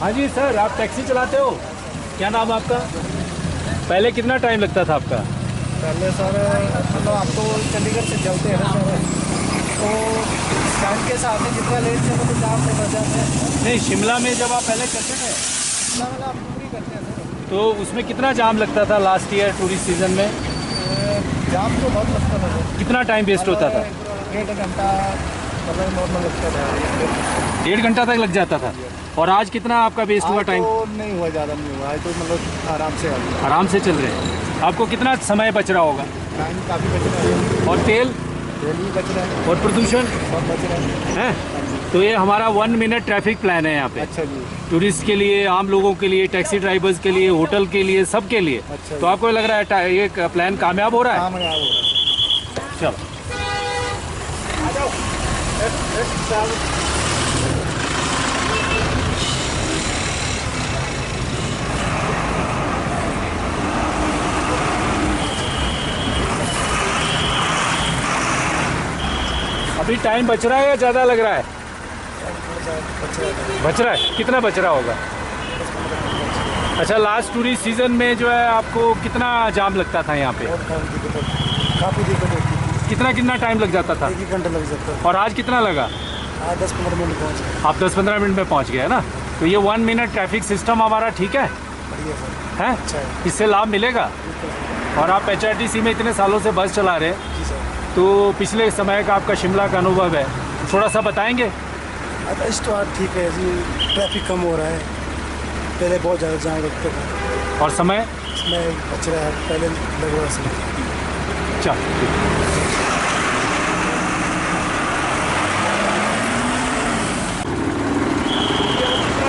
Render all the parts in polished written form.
हाँ जी सर, आप टैक्सी चलाते हो? क्या नाम है आपका? पहले कितना टाइम लगता था आपका? पहले सर मतलब आप तो चंडीगढ़ से चलते हैं ना सर, तो टाइम के साथ ही जितना लेट चलो तो जाम से बच जाते हैं। नहीं, शिमला में जब आप पहले चलते थे इतना वाला आप पूरी करते हैं सर। तो उसमें कितना जाम लगता था लास्ट ईयर टूरिस्ट सीजन में? जाम तो बहुत लगता था सर। कितना टाइम वेस्ट होता था? 1.5 घंटा मतलब नॉर्मल लगता था। 1.5 घंटा तक लग जाता था। और आज कितना आपका वेस्ट हुआ आज टाइम? तो नहीं हुआ, ज़्यादा नहीं हुआ, आज तो मतलब आराम से आ गया। आराम से चल रहे हैं। आपको कितना समय बच रहा होगा? टाइम काफ़ी बच रहा है। और तेल तेल भी बच रहा है। और प्रदूषण सब बच रहा है। है? तो ये हमारा 1 मिनट ट्रैफिक प्लान है यहाँ पे। अच्छा जी। टूरिस्ट के लिए, आम लोगों के लिए, टैक्सी ड्राइवर्स के लिए, होटल के लिए, सबके लिए। अच्छा तो आपको लग रहा है ये प्लान कामयाब हो रहा है? काम है हो रहा है। चलो। अभी टाइम बच रहा है या ज़्यादा लग रहा है? बच रहा है। कितना बच रहा होगा? अच्छा, लास्ट टूरिस्ट सीजन में जो है आपको कितना जाम लगता था यहाँ पे? काफ़ी दिक्कत होती है। कितना कितना टाइम लग जाता था? 1 घंटा लग जाता है। और आज कितना लगा? आज 10-15 मिनट पहुँच गए। आप 10-15 मिनट में पहुँच गए है ना? तो ये 1 मिनट ट्रैफिक सिस्टम हमारा ठीक है? बढ़िया सर। हैं? अच्छा है। इससे लाभ मिलेगा? बिल्कुल। और आप HRTC में इतने सालों से बस चला रहे हैं, जी सर। तो पिछले समय का आपका शिमला का अनुभव है, थोड़ा सा बताएंगे? अब इस तो आज ठीक है जी, ट्रैफिक कम हो रहा है, पहले बहुत ज़्यादा जाम लगता था। और समय? इसमें बच रहा है, पहले लग रहा समय। चल।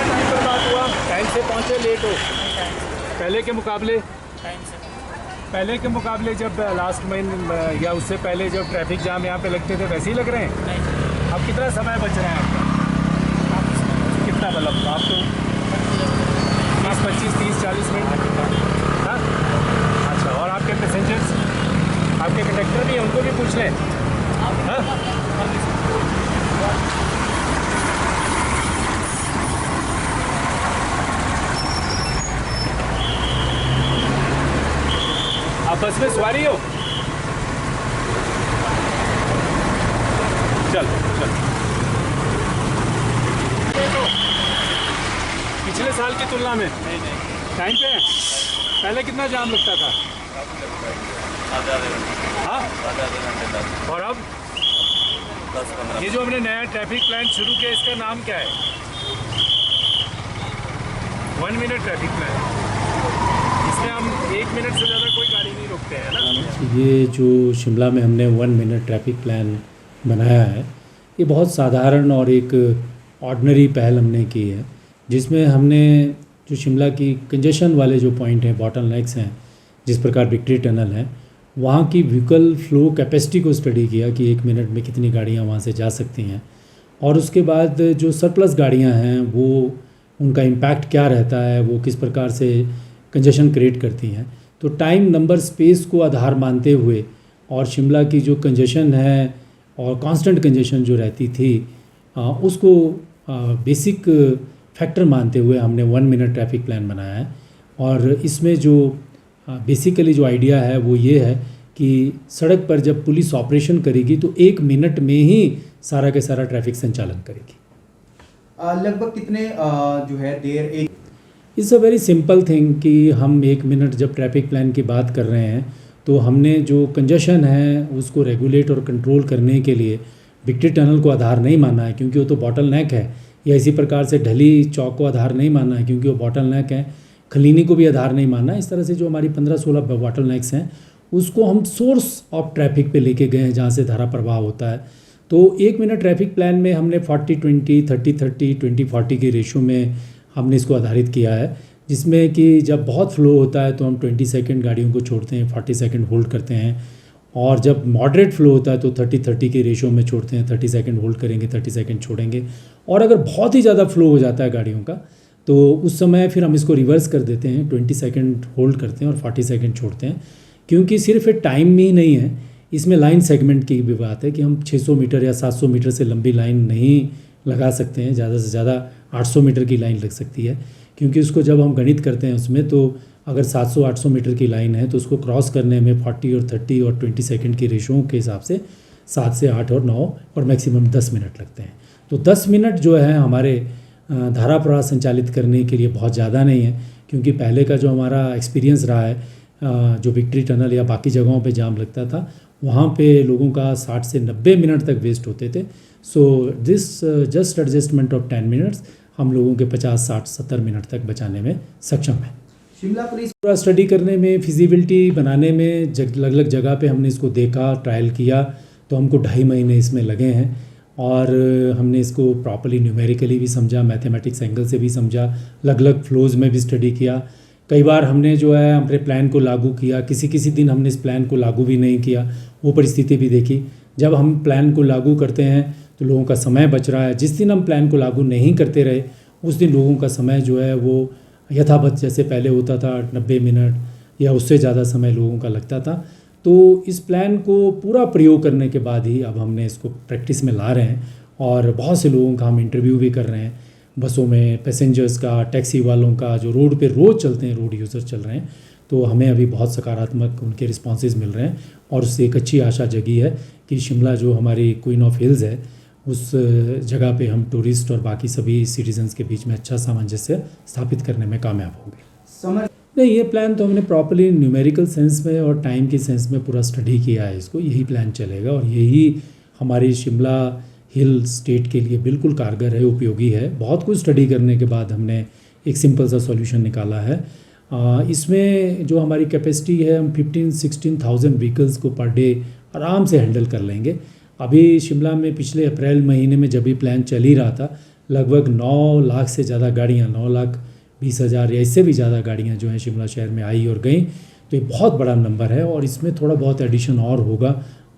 टाइम बर्बाद हुआ? टाइम से पहुँचे, लेट हो? पहले के मुकाबले? पहले के मुकाबले जब लास्ट महीने या उससे पहले जब ट्रैफिक जाम यहाँ पे लगते थे वैसे ही लग रहे हैं? अब कितना समय बच रहा है आपका? कितना मतलब आप तो 20, 25, 30, 40 मिनट? हाँ। अच्छा, और आपके पैसेंजर्स, आपके कंडक्टर भी हैं, उनको भी पूछ लें। हाँ? आप बस में सवारी हो? चल चल। पिछले साल की तुलना में टाइम पे है? पहले कितना जाम लगता था? हाँ? और अब? ये जो हमने नया ट्रैफिक प्लान शुरू किया, इसका नाम क्या है? 1 मिनट ट्रैफिक प्लान। इसमें हम 1 मिनट से ज़्यादा कोई गाड़ी नहीं रोकते हैं ना? ये जो शिमला में हमने 1 मिनट ट्रैफिक प्लान बनाया है, ये बहुत साधारण और एक ऑर्डिनरी पहल हमने की है, जिसमें हमने जो शिमला की कंजेशन वाले जो पॉइंट हैं, बॉटलनेक्स हैं, जिस प्रकार विक्ट्री टनल है, वहाँ की व्हीकल फ्लो कैपेसिटी को स्टडी किया कि 1 मिनट में कितनी गाड़ियाँ वहाँ से जा सकती हैं, और उसके बाद जो सरप्लस गाड़ियाँ हैं वो उनका इम्पैक्ट क्या रहता है, वो किस प्रकार से कंजेशन क्रिएट करती हैं। तो टाइम, नंबर, स्पेस को आधार मानते हुए और शिमला की जो कंजेशन है और कांस्टेंट कंजेशन जो रहती थी उसको बेसिक फैक्टर मानते हुए हमने 1 मिनट ट्रैफिक प्लान बनाया है। और इसमें जो बेसिकली जो आइडिया है वो ये है कि सड़क पर जब पुलिस ऑपरेशन करेगी तो 1 मिनट में ही सारा के सारा ट्रैफिक संचालन करेगी। लगभग कितने जो है देर एक it's a very simple thing कि हम 1 मिनट जब ट्रैफिक प्लान की बात कर रहे हैं तो हमने जो कंजेशन है उसको रेगुलेट और कंट्रोल करने के लिए विक्ट्री टनल को आधार नहीं माना है, क्योंकि वो तो बॉटल नेक है, या इसी प्रकार से ढली चौक को आधार नहीं माना है क्योंकि वो बॉटल नेक है, खलीनी को भी आधार नहीं माना। इस तरह से जो हमारी 15-16 बॉटल नेक्स हैं उसको हम सोर्स ऑफ ट्रैफिक पे लेके गए हैं जहाँ से धारा प्रवाह होता है। तो 1 मिनट ट्रैफिक प्लान में हमने 40-20, 30-30, 20-40 के रेशो में हमने इसको आधारित किया है, जिसमें कि जब बहुत फ्लो होता है तो हम 20 सेकंड गाड़ियों को छोड़ते हैं, 40 सेकंड होल्ड करते हैं, और जब मॉडरेट फ्लो होता है तो 30-30 के रेशो में छोड़ते हैं, 30 सेकंड होल्ड करेंगे, 30 सेकंड छोड़ेंगे। और अगर बहुत ही ज़्यादा फ्लो हो जाता है गाड़ियों का तो उस समय फिर हम इसको रिवर्स कर देते हैं, 20 सेकंड होल्ड करते हैं और 40 सेकंड छोड़ते हैं, क्योंकि सिर्फ एक टाइम ही नहीं है, इसमें लाइन सेगमेंट की भी बात है कि हम 600 मीटर या 700 मीटर से लंबी लाइन नहीं लगा सकते हैं, ज़्यादा से ज़्यादा 800 मीटर की लाइन लग सकती है, क्योंकि उसको जब हम गणित करते हैं उसमें तो अगर 700-800 मीटर की लाइन है तो उसको क्रॉस करने में 40 और 30 और 20 सेकंड की रेशों के हिसाब से 7 से 8 और 9 और मैक्सिमम 10 मिनट लगते हैं। तो 10 मिनट जो है हमारे धारा प्रवाह संचालित करने के लिए बहुत ज़्यादा नहीं है, क्योंकि पहले का जो हमारा एक्सपीरियंस रहा है, जो विक्ट्री टनल या बाकी जगहों पे जाम लगता था वहाँ पे लोगों का 60 से 90 मिनट तक वेस्ट होते थे। So this just adjustment of 10 minutes हम लोगों के 50, 60, 70 मिनट तक बचाने में सक्षम है। शिमला पुलिस पूरा स्टडी करने में, फिजिबिलिटी बनाने में अलग अलग जगह पे हमने इसको देखा, ट्रायल किया, तो हमको 2.5 महीने इसमें लगे हैं और हमने इसको प्रॉपर्ली न्यूमेरिकली भी समझा, मैथमेटिक्स एंगल से भी समझा, अलग अलग फ्लोज में भी स्टडी किया। कई बार हमने जो है अपने प्लान को लागू किया, किसी दिन हमने इस प्लान को लागू भी नहीं किया, वो परिस्थिति भी देखी। जब हम प्लान को लागू करते हैं तो लोगों का समय बच रहा है, जिस दिन हम प्लान को लागू नहीं करते रहे उस दिन लोगों का समय जो है वो यथावत जैसे पहले होता था 90 मिनट या उससे ज़्यादा समय लोगों का लगता था। तो इस प्लान को पूरा प्रयोग करने के बाद ही अब हमने इसको प्रैक्टिस में ला रहे हैं और बहुत से लोगों का हम इंटरव्यू भी कर रहे हैं, बसों में पैसेंजर्स का, टैक्सी वालों का, जो रोड पे रोज़ चलते हैं, रोड यूज़र चल रहे हैं। तो हमें अभी बहुत सकारात्मक उनके रिस्पॉन्सेज मिल रहे हैं और उससे एक अच्छी आशा जगी है कि शिमला जो हमारी क्वीन ऑफ हिल्स है उस जगह पे हम टूरिस्ट और बाकी सभी सिटीजन्स के बीच में अच्छा सामंजस्य स्थापित करने में कामयाब होंगे। समर नहीं, ये प्लान तो हमने प्रॉपर्ली न्यूमेरिकल सेंस में और टाइम के सेंस में पूरा स्टडी किया है इसको, यही प्लान चलेगा और यही हमारी शिमला हिल स्टेट के लिए बिल्कुल कारगर है, उपयोगी है। बहुत कुछ स्टडी करने के बाद हमने एक सिंपल सा सॉल्यूशन निकाला है। इसमें जो हमारी कैपेसिटी है, हम 15-16,000 व्हीकल्स को पर डे आराम से हैंडल कर लेंगे। अभी शिमला में पिछले अप्रैल महीने में जब भी प्लान चल ही रहा था, लगभग 9 लाख से ज़्यादा गाड़ियाँ, 9,20,000 या इससे भी ज़्यादा गाड़ियाँ जो हैं शिमला शहर में आई और गई। तो ये बहुत बड़ा नंबर है और इसमें थोड़ा बहुत एडिशन और होगा,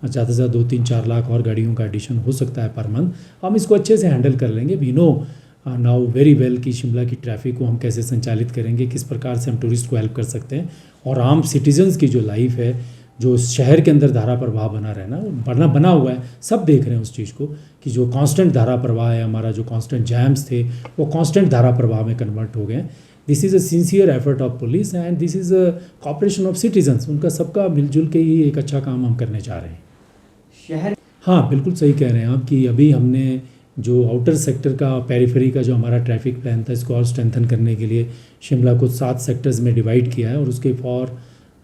ज़्यादा से ज़्यादा 2-3-4 लाख और गाड़ियों का एडिशन हो सकता है पर मंथ। हम इसको अच्छे से हैंडल कर लेंगे। We know now very well कि शिमला की ट्रैफिक को हम कैसे संचालित करेंगे, किस प्रकार से हम टूरिस्ट को हेल्प कर सकते हैं और आम सिटीजन्स की जो लाइफ है, जो शहर के अंदर धारा प्रवाह बना रहना बना हुआ है, सब देख रहे हैं उस चीज़ को कि जो कांस्टेंट धारा प्रवाह है हमारा, जो कांस्टेंट जैम्स थे वो कांस्टेंट धारा प्रवाह में कन्वर्ट हो गए हैं। This is a sincere effort of police and this is a cooperation of citizens. उनका सबका मिलजुल के ही एक अच्छा काम हम करने जा रहे हैं। शहर हाँ, बिल्कुल सही कह रहे हैं आप कि अभी हमने जो आउटर सेक्टर का, पेरिफेरी का जो हमारा ट्रैफिक प्लान था, इसको और स्ट्रेंथन करने के लिए शिमला को 7 सेक्टर्स में डिवाइड किया है और उसके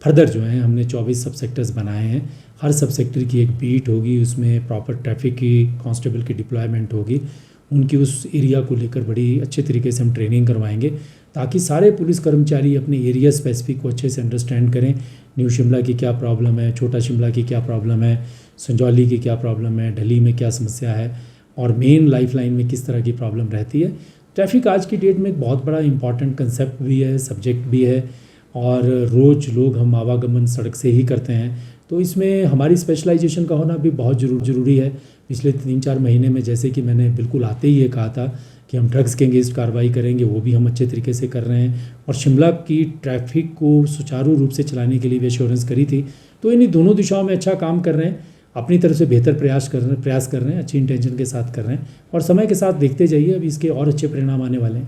फर्दर जो है हमने 24 सब सेक्टर्स बनाए हैं। हर सब सेक्टर की एक बीट होगी, उसमें प्रॉपर ट्रैफिक की कांस्टेबल की डिप्लॉयमेंट होगी, उनकी उस एरिया को लेकर बड़ी अच्छे तरीके से हम ट्रेनिंग करवाएंगे ताकि सारे पुलिस कर्मचारी अपने एरिया स्पेसिफिक को अच्छे से अंडरस्टैंड करें। न्यू शिमला की क्या प्रॉब्लम है, छोटा शिमला की क्या प्रॉब्लम है, संजौली की क्या प्रॉब्लम है, ढली में क्या समस्या है और मेन लाइफ लाइन में किस तरह की प्रॉब्लम रहती है। ट्रैफिक आज की डेट में एक बहुत बड़ा इंपॉर्टेंट कंसेप्ट भी है, सब्जेक्ट भी है और रोज़ लोग हम आवागमन सड़क से ही करते हैं, तो इसमें हमारी स्पेशलाइजेशन का होना भी बहुत ज़रूरी है। पिछले 3-4 महीने में जैसे कि मैंने बिल्कुल आते ही ये कहा था कि हम ड्रग्स के अगेंस्ट कार्रवाई करेंगे, वो भी हम अच्छे तरीके से कर रहे हैं और शिमला की ट्रैफिक को सुचारू रूप से चलाने के लिए भी एश्योरेंस करी थी। तो इन्हीं दोनों दिशाओं में अच्छा काम कर रहे हैं, अपनी तरफ से बेहतर प्रयास कर रहे हैं, अच्छी इंटेंशन के साथ कर रहे हैं और समय के साथ देखते जाइए, अभी इसके और अच्छे परिणाम आने वाले हैं।